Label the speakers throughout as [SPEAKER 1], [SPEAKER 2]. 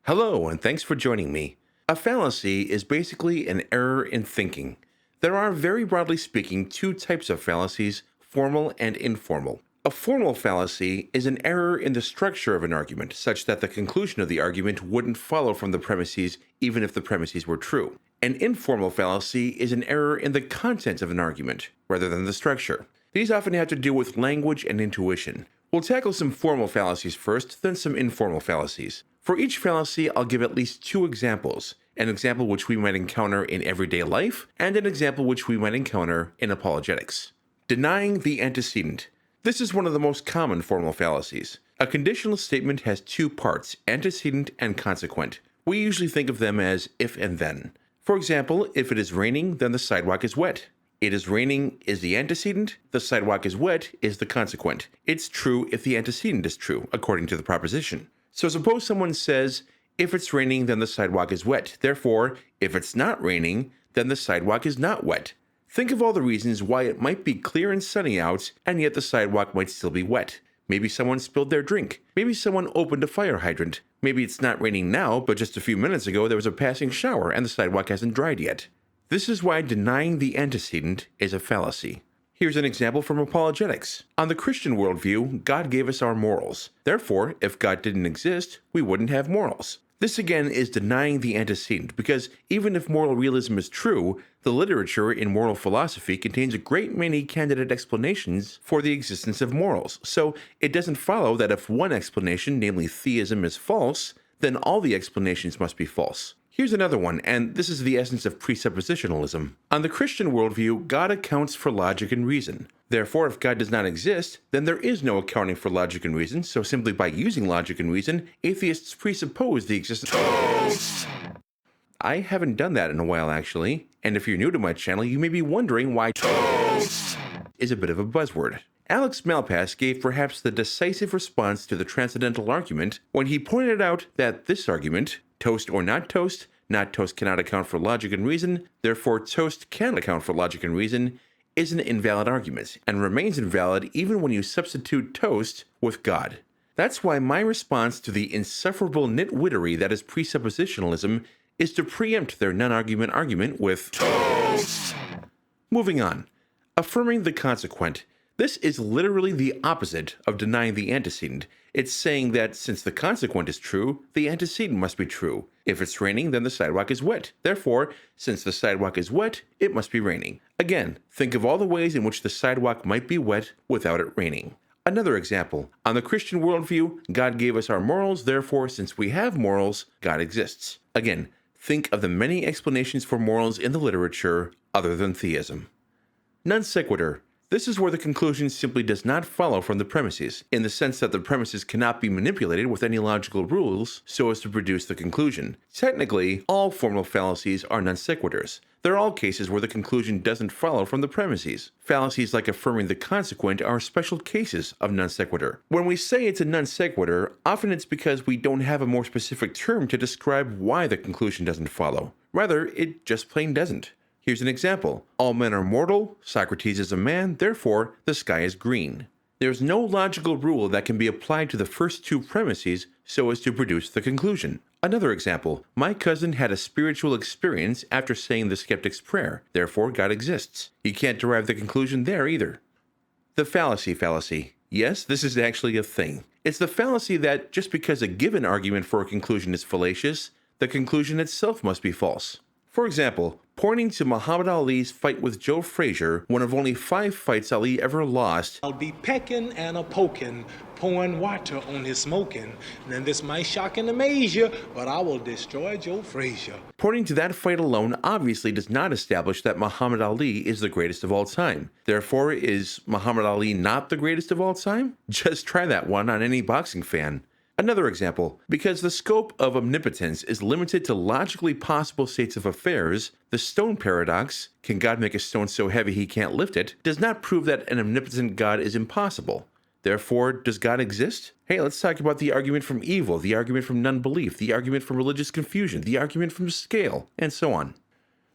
[SPEAKER 1] Hello, and thanks for joining me. A fallacy is basically an error in thinking. There are, very broadly speaking, two types of fallacies, formal and informal. A formal fallacy is an error in the structure of an argument, such that the conclusion of the argument wouldn't follow from the premises even if the premises were true. An informal fallacy is an error in the content of an argument, rather than the structure. These often have to do with language and intuition. We'll tackle some formal fallacies first, then some informal fallacies. For each fallacy, I'll give at least two examples, an example which we might encounter in everyday life, and an example which we might encounter in apologetics. Denying the antecedent. This is one of the most common formal fallacies. A conditional statement has two parts, antecedent and consequent. We usually think of them as if and then. For example, if it is raining, then the sidewalk is wet. It is raining is the antecedent, the sidewalk is wet is the consequent. It's true if the antecedent is true, according to the proposition. So suppose someone says, if it's raining, then the sidewalk is wet. Therefore, if it's not raining, then the sidewalk is not wet. Think of all the reasons why it might be clear and sunny out, and yet the sidewalk might still be wet. Maybe someone spilled their drink. Maybe someone opened a fire hydrant. Maybe it's not raining now, but just a few minutes ago there was a passing shower and the sidewalk hasn't dried yet. This is why denying the antecedent is a fallacy. Here's an example from apologetics. On the Christian worldview, God gave us our morals. Therefore, if God didn't exist, we wouldn't have morals. This again is denying the antecedent, because even if moral realism is true, the literature in moral philosophy contains a great many candidate explanations for the existence of morals. So it doesn't follow that if one explanation, namely theism, is false, then all the explanations must be false. Here's another one, and this is the essence of presuppositionalism. On the Christian worldview, God accounts for logic and reason. Therefore, if God does not exist, then there is no accounting for logic and reason, so simply by using logic and reason, atheists presuppose the existence Toast! I haven't done that in a while, actually, and if you're new to my channel, you may be wondering why Toast is a bit of a buzzword. Alex Malpass gave perhaps the decisive response to the transcendental argument when he pointed out that this argument, toast or not toast cannot account for logic and reason, therefore toast can account for logic and reason, is an invalid argument, and remains invalid even when you substitute toast with God. That's why my response to the insufferable nitwittery that is presuppositionalism is to preempt their non-argument argument with toast. Moving on. Affirming the consequent. This is literally the opposite of denying the antecedent. It's saying that since the consequent is true, the antecedent must be true. If it's raining, then the sidewalk is wet. Therefore, since the sidewalk is wet, it must be raining. Again, think of all the ways in which the sidewalk might be wet without it raining. Another example. On the Christian worldview, God gave us our morals, therefore, since we have morals, God exists. Again, think of the many explanations for morals in the literature other than theism. Non sequitur. This is where the conclusion simply does not follow from the premises, in the sense that the premises cannot be manipulated with any logical rules so as to produce the conclusion. Technically, all formal fallacies are non sequiturs. They're all cases where the conclusion doesn't follow from the premises. Fallacies like affirming the consequent are special cases of non sequitur. When we say it's a non sequitur, often it's because we don't have a more specific term to describe why the conclusion doesn't follow. Rather, it just plain doesn't. Here's an example. All men are mortal, Socrates is a man, therefore the sky is green. There's no logical rule that can be applied to the first two premises so as to produce the conclusion. Another example. My cousin had a spiritual experience after saying the skeptic's prayer, therefore God exists. You can't derive the conclusion there either. The fallacy. Yes, this is actually a thing. It's the fallacy that just because a given argument for a conclusion is fallacious, the conclusion itself must be false. For example, pointing to Muhammad Ali's fight with Joe Frazier, one of only 5 fights Ali ever lost.
[SPEAKER 2] I'll be pecking and a poking, pouring water on his smoking. Then this might shock and amaze you, but I will destroy Joe Frazier.
[SPEAKER 1] Pointing to that fight alone obviously does not establish that Muhammad Ali is the greatest of all time. Therefore, is Muhammad Ali not the greatest of all time? Just try that one on any boxing fan. Another example, because the scope of omnipotence is limited to logically possible states of affairs, the stone paradox, can God make a stone so heavy he can't lift it, does not prove that an omnipotent God is impossible. Therefore, does God exist? Hey, let's talk about the argument from evil, the argument from non-belief, the argument from religious confusion, the argument from scale, and so on.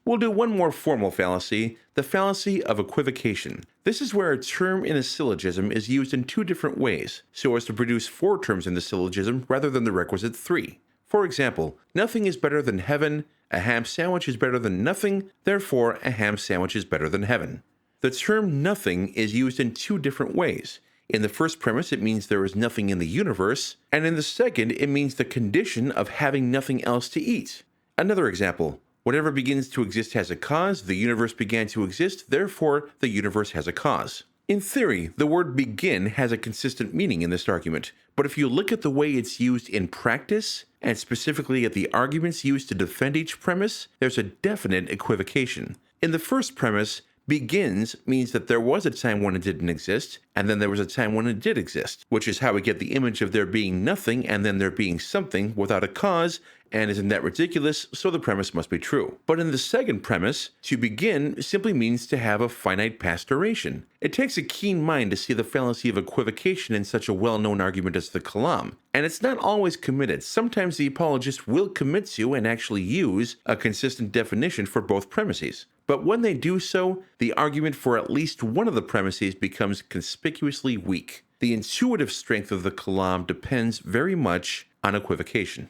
[SPEAKER 1] We'll do one more formal fallacy, the fallacy of equivocation. This is where a term in a syllogism is used in 2 different ways, so as to produce 4 terms in the syllogism rather than the requisite 3. For example, nothing is better than heaven, a ham sandwich is better than nothing, therefore a ham sandwich is better than heaven. The term nothing is used in two different ways. In the first premise, it means there is nothing in the universe, and in the second, it means the condition of having nothing else to eat. Another example, whatever begins to exist has a cause, the universe began to exist, therefore the universe has a cause. In theory, the word begin has a consistent meaning in this argument, but if you look at the way it's used in practice, and specifically at the arguments used to defend each premise, there's a definite equivocation. In the first premise, begins means that there was a time when it didn't exist, and then there was a time when it did exist, which is how we get the image of there being nothing and then there being something without a cause, and isn't that ridiculous, so the premise must be true. But in the second premise, to begin simply means to have a finite past duration. It takes a keen mind to see the fallacy of equivocation in such a well-known argument as the Kalam, and it's not always committed. Sometimes the apologist will commit to and actually use a consistent definition for both premises. But when they do so, the argument for at least one of the premises becomes conspicuously weak. The intuitive strength of the Kalam depends very much on equivocation.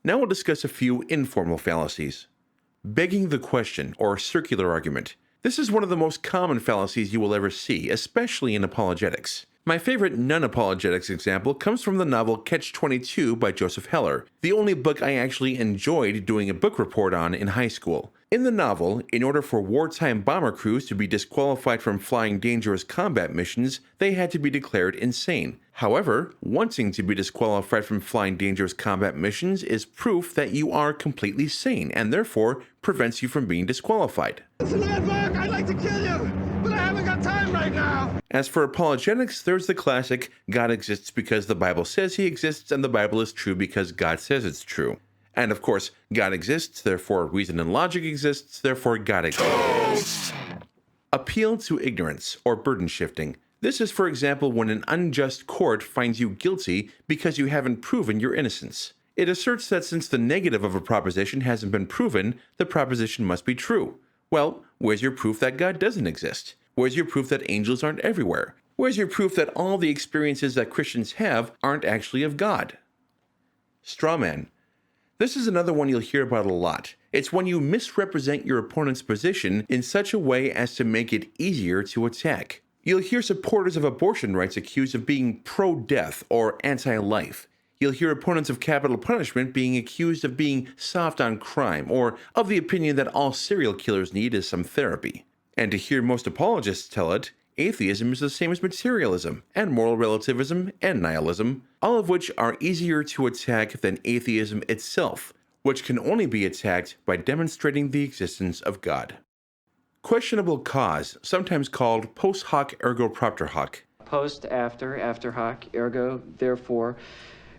[SPEAKER 1] Now we'll discuss a few informal fallacies. Begging the question, or circular argument. This is one of the most common fallacies you will ever see, especially in apologetics. My favorite non-apologetics example comes from the novel Catch-22 by Joseph Heller, the only book I actually enjoyed doing a book report on in high school. In the novel, in order for wartime bomber crews to be disqualified from flying dangerous combat missions, they had to be declared insane. However, wanting to be disqualified from flying dangerous combat missions is proof that you are completely sane and therefore prevents you from being disqualified.
[SPEAKER 3] It's an advert! I'd like to kill you, but I haven't got time right now!
[SPEAKER 1] As for apologetics, there's the classic, God exists because the Bible says he exists, and the Bible is true because God says it's true. And of course, God exists, therefore reason and logic exists, therefore God exists. Appeal to ignorance, or burden shifting. This is, for example, when an unjust court finds you guilty because you haven't proven your innocence. It asserts that since the negative of a proposition hasn't been proven, the proposition must be true. Well, where's your proof that God doesn't exist? Where's your proof that angels aren't everywhere? Where's your proof that all the experiences that Christians have aren't actually of God? Strawman. This is another one you'll hear about a lot. It's when you misrepresent your opponent's position in such a way as to make it easier to attack. You'll hear supporters of abortion rights accused of being pro-death or anti-life. You'll hear opponents of capital punishment being accused of being soft on crime or of the opinion that all serial killers need is some therapy. And to hear most apologists tell it, atheism is the same as materialism, and moral relativism, and nihilism, all of which are easier to attack than atheism itself, which can only be attacked by demonstrating the existence of God. Questionable cause, sometimes called post hoc ergo propter hoc.
[SPEAKER 4] Post, after hoc, ergo, therefore,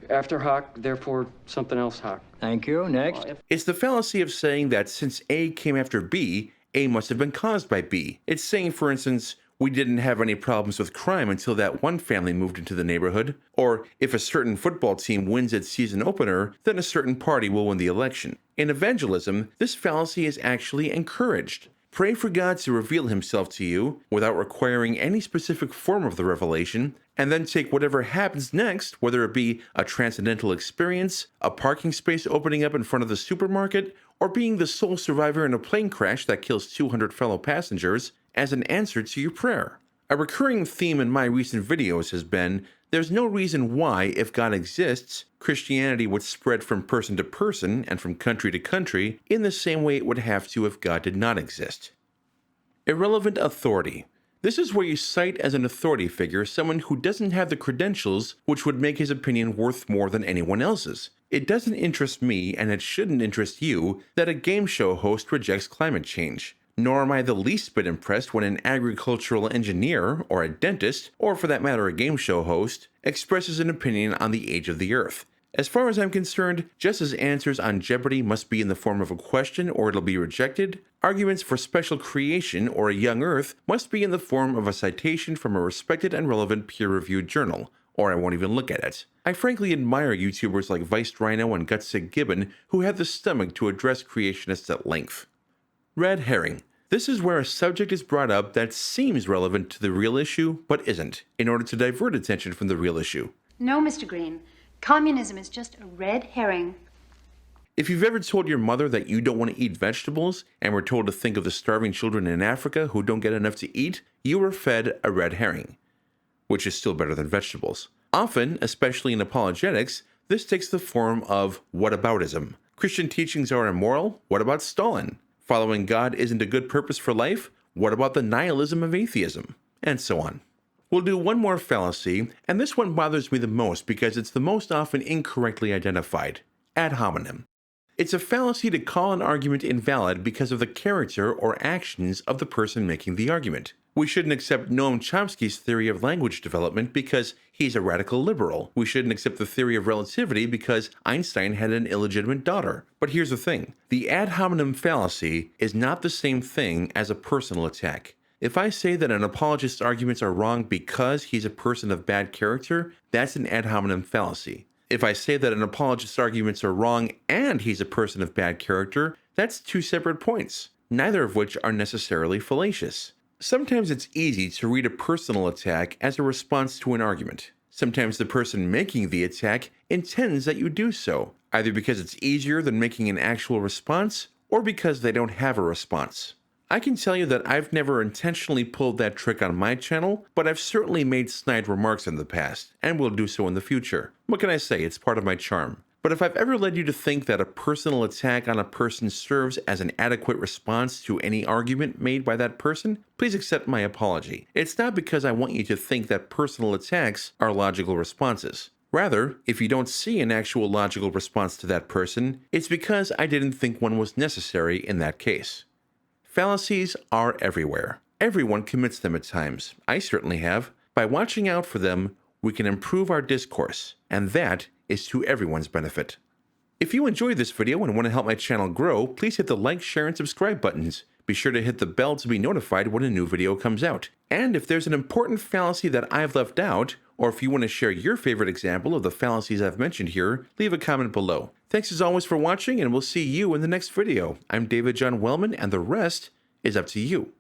[SPEAKER 4] after hoc, therefore something else hoc.
[SPEAKER 5] Thank you. Next.
[SPEAKER 1] It's the fallacy of saying that since A came after B, A must have been caused by B. It's saying, for instance, we didn't have any problems with crime until that one family moved into the neighborhood. Or, if a certain football team wins its season opener, then a certain party will win the election. In evangelism, this fallacy is actually encouraged. Pray for God to reveal himself to you without requiring any specific form of the revelation, and then take whatever happens next, whether it be a transcendental experience, a parking space opening up in front of the supermarket, or being the sole survivor in a plane crash that kills 200 fellow passengers, as an answer to your prayer. A recurring theme in my recent videos has been, there's no reason why, if God exists, Christianity would spread from person to person and from country to country in the same way it would have to if God did not exist. Irrelevant authority. This is where you cite as an authority figure someone who doesn't have the credentials which would make his opinion worth more than anyone else's. It doesn't interest me, and it shouldn't interest you, that a game show host rejects climate change. Nor am I the least bit impressed when an agricultural engineer, or a dentist, or for that matter a game show host, expresses an opinion on the age of the Earth. As far as I'm concerned, just as answers on Jeopardy must be in the form of a question or it'll be rejected, arguments for special creation or a young Earth must be in the form of a citation from a respected and relevant peer-reviewed journal, or I won't even look at it. I frankly admire YouTubers like Viced Rhino and Gutsick Gibbon who have the stomach to address creationists at length. Red herring. This is where a subject is brought up that seems relevant to the real issue, but isn't, in order to divert attention from the real issue.
[SPEAKER 6] No, Mr. Green. Communism is just a red herring
[SPEAKER 1] If you've ever told your mother that you don't want to eat vegetables and were told to think of the starving children in Africa who don't get enough to eat, you were fed a red herring, which is still better than vegetables. Often, especially in apologetics, this takes the form of whataboutism. Christian teachings are immoral? What about Stalin? Following God isn't a good purpose for life? What about the nihilism of atheism? And so on. We'll do one more fallacy, and this one bothers me the most because it's the most often incorrectly identified: ad hominem. It's a fallacy to call an argument invalid because of the character or actions of the person making the argument. We shouldn't accept Noam Chomsky's theory of language development because he's a radical liberal. We shouldn't accept the theory of relativity because Einstein had an illegitimate daughter. But here's the thing. The ad hominem fallacy is not the same thing as a personal attack. If I say that an apologist's arguments are wrong because he's a person of bad character, that's an ad hominem fallacy. If I say that an apologist's arguments are wrong and he's a person of bad character, that's two separate points, neither of which are necessarily fallacious. Sometimes it's easy to read a personal attack as a response to an argument. Sometimes the person making the attack intends that you do so, either because it's easier than making an actual response or because they don't have a response. I can tell you that I've never intentionally pulled that trick on my channel, but I've certainly made snide remarks in the past, and will do so in the future. What can I say? It's part of my charm. But if I've ever led you to think that a personal attack on a person serves as an adequate response to any argument made by that person, please accept my apology. It's not because I want you to think that personal attacks are logical responses. Rather, if you don't see an actual logical response to that person, it's because I didn't think one was necessary in that case. Fallacies are everywhere. Everyone commits them at times. I certainly have. By watching out for them, we can improve our discourse, and that is to everyone's benefit. If you enjoyed this video and want to help my channel grow, please hit the like, share, and subscribe buttons. Be sure to hit the bell to be notified when a new video comes out. And if there's an important fallacy that I've left out, or if you want to share your favorite example of the fallacies I've mentioned here, leave a comment below. Thanks as always for watching, and we'll see you in the next video. I'm David John Wellman, and the rest is up to you.